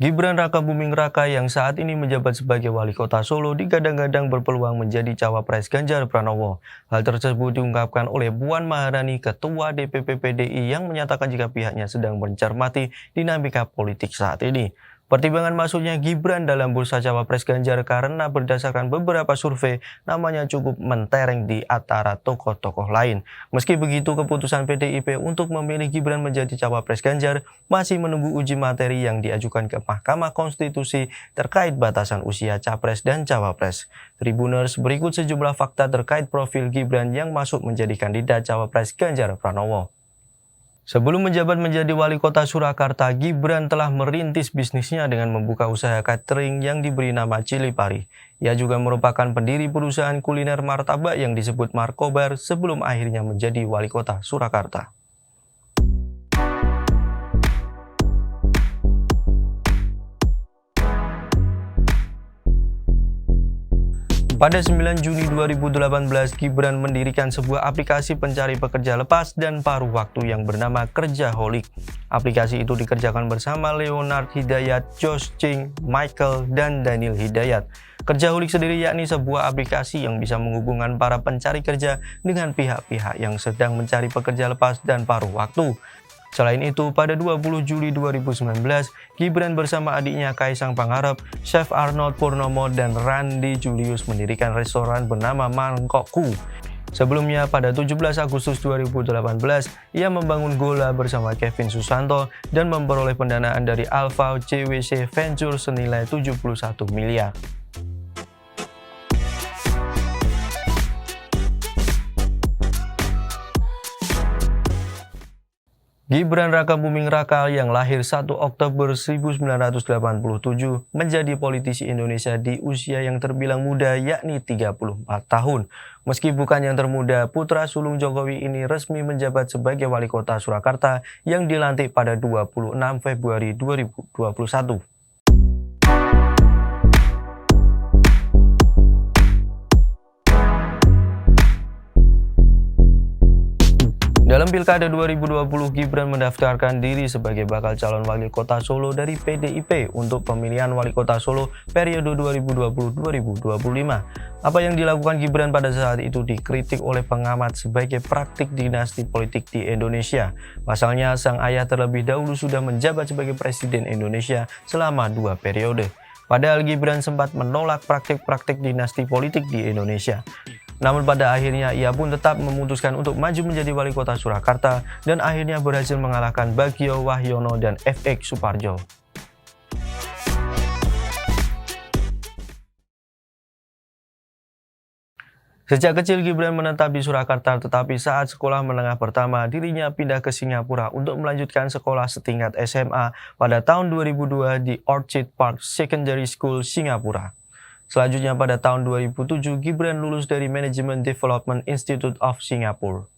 Gibran Rakabuming Raka yang saat ini menjabat sebagai wali kota Solo digadang-gadang berpeluang menjadi cawapres Ganjar Pranowo. Hal tersebut diungkapkan oleh Puan Maharani, Ketua DPP PDI yang menyatakan jika pihaknya sedang mencermati dinamika politik saat ini. Pertimbangan masuknya Gibran dalam bursa cawapres Ganjar karena berdasarkan beberapa survei namanya cukup mentereng di antara tokoh-tokoh lain. Meski begitu, keputusan PDIP untuk memilih Gibran menjadi cawapres Ganjar masih menunggu uji materi yang diajukan ke Mahkamah Konstitusi terkait batasan usia capres dan cawapres. Tribuners, berikut sejumlah fakta terkait profil Gibran yang masuk menjadi kandidat cawapres Ganjar Pranowo. Sebelum menjabat menjadi wali kota Surakarta, Gibran telah merintis bisnisnya dengan membuka usaha catering yang diberi nama Cili Pari. Ia juga merupakan pendiri perusahaan kuliner martabak yang disebut Markobar sebelum akhirnya menjadi wali kota Surakarta. Pada 9 Juni 2018, Gibran mendirikan sebuah aplikasi pencari pekerja lepas dan paruh waktu yang bernama Kerjaholic. Aplikasi itu dikerjakan bersama Leonard Hidayat, Josh Ching, Michael, dan Daniel Hidayat. Kerjaholic sendiri yakni sebuah aplikasi yang bisa menghubungkan para pencari kerja dengan pihak-pihak yang sedang mencari pekerja lepas dan paruh waktu. Selain itu, pada 20 Juli 2019, Gibran bersama adiknya Kaisang Pangarep, Chef Arnold Purnomo, dan Randy Julius mendirikan restoran bernama Mangkokku. Sebelumnya, pada 17 Agustus 2018, ia membangun Gola bersama Kevin Susanto dan memperoleh pendanaan dari Alpha CWC Venture senilai 71 miliar. Gibran Rakabuming Raka yang lahir 1 Oktober 1987 menjadi politisi Indonesia di usia yang terbilang muda yakni 34 tahun. Meski bukan yang termuda, putra sulung Jokowi ini resmi menjabat sebagai wali kota Surakarta yang dilantik pada 26 Februari 2021. Dalam Pilkada 2020, Gibran mendaftarkan diri sebagai bakal calon wali kota Solo dari PDIP untuk pemilihan wali kota Solo periode 2020-2025. Apa yang dilakukan Gibran pada saat itu dikritik oleh pengamat sebagai praktik dinasti politik di Indonesia. Pasalnya, sang ayah terlebih dahulu sudah menjabat sebagai Presiden Indonesia selama 2 periode. Padahal Gibran sempat menolak praktik-praktik dinasti politik di Indonesia. Namun pada akhirnya ia pun tetap memutuskan untuk maju menjadi wali kota Surakarta dan akhirnya berhasil mengalahkan Bagio Wahyono dan FX Suparjo. Sejak kecil Gibran menetap di Surakarta, tetapi saat sekolah menengah pertama dirinya pindah ke Singapura untuk melanjutkan sekolah setingkat SMA pada tahun 2002 di Orchid Park Secondary School, Singapura. Selanjutnya pada tahun 2007, Gibran lulus dari Management Development Institute of Singapore.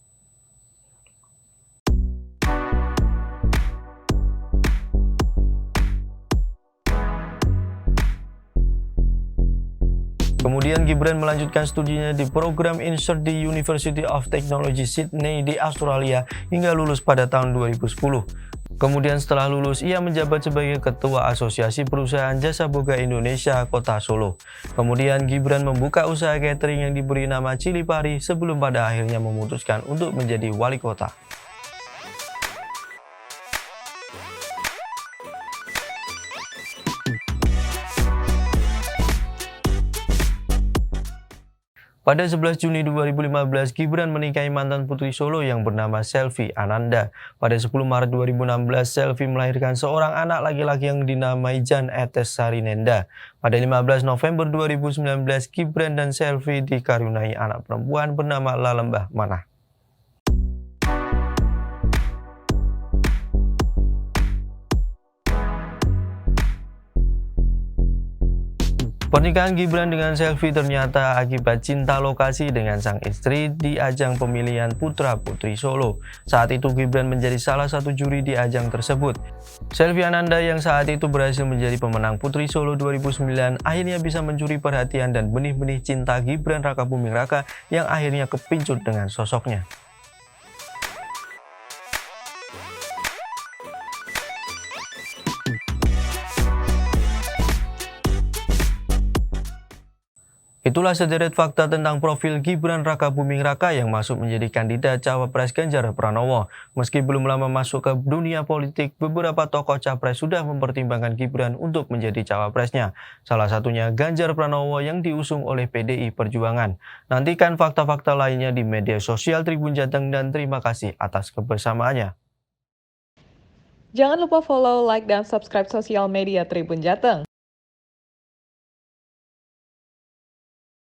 Kemudian Gibran melanjutkan studinya di program Insert di University of Technology Sydney di Australia hingga lulus pada tahun 2010. Kemudian setelah lulus, ia menjabat sebagai Ketua Asosiasi Perusahaan Jasa Boga Indonesia Kota Solo. Kemudian Gibran membuka usaha catering yang diberi nama Cili Pari sebelum pada akhirnya memutuskan untuk menjadi wali kota. Pada 11 Juni 2015, Gibran menikahi mantan putri Solo yang bernama Selvi Ananda. Pada 10 Maret 2016, Selvi melahirkan seorang anak laki-laki yang dinamai Jan Etes Sarinenda. Pada 15 November 2019, Gibran dan Selvi dikaruniai anak perempuan bernama Lalembah Manah. Pernikahan Gibran dengan Selvi ternyata akibat cinta lokasi dengan sang istri di ajang pemilihan putra-putri Solo. Saat itu Gibran menjadi salah satu juri di ajang tersebut. Selvi Ananda yang saat itu berhasil menjadi pemenang Putri Solo 2009 akhirnya bisa mencuri perhatian dan benih-benih cinta Gibran Rakabuming Raka yang akhirnya kepincut dengan sosoknya. Itulah sederet fakta tentang profil Gibran Raka Buming Raka yang masuk menjadi kandidat Cawapres Ganjar Pranowo. Meski belum lama masuk ke dunia politik, beberapa tokoh capres sudah mempertimbangkan Gibran untuk menjadi cawapresnya. Salah satunya Ganjar Pranowo yang diusung oleh PDI Perjuangan. Nantikan fakta-fakta lainnya di media sosial Tribun Jateng dan terima kasih atas kebersamaannya. Jangan lupa follow, like, dan subscribe sosial media Tribun Jateng.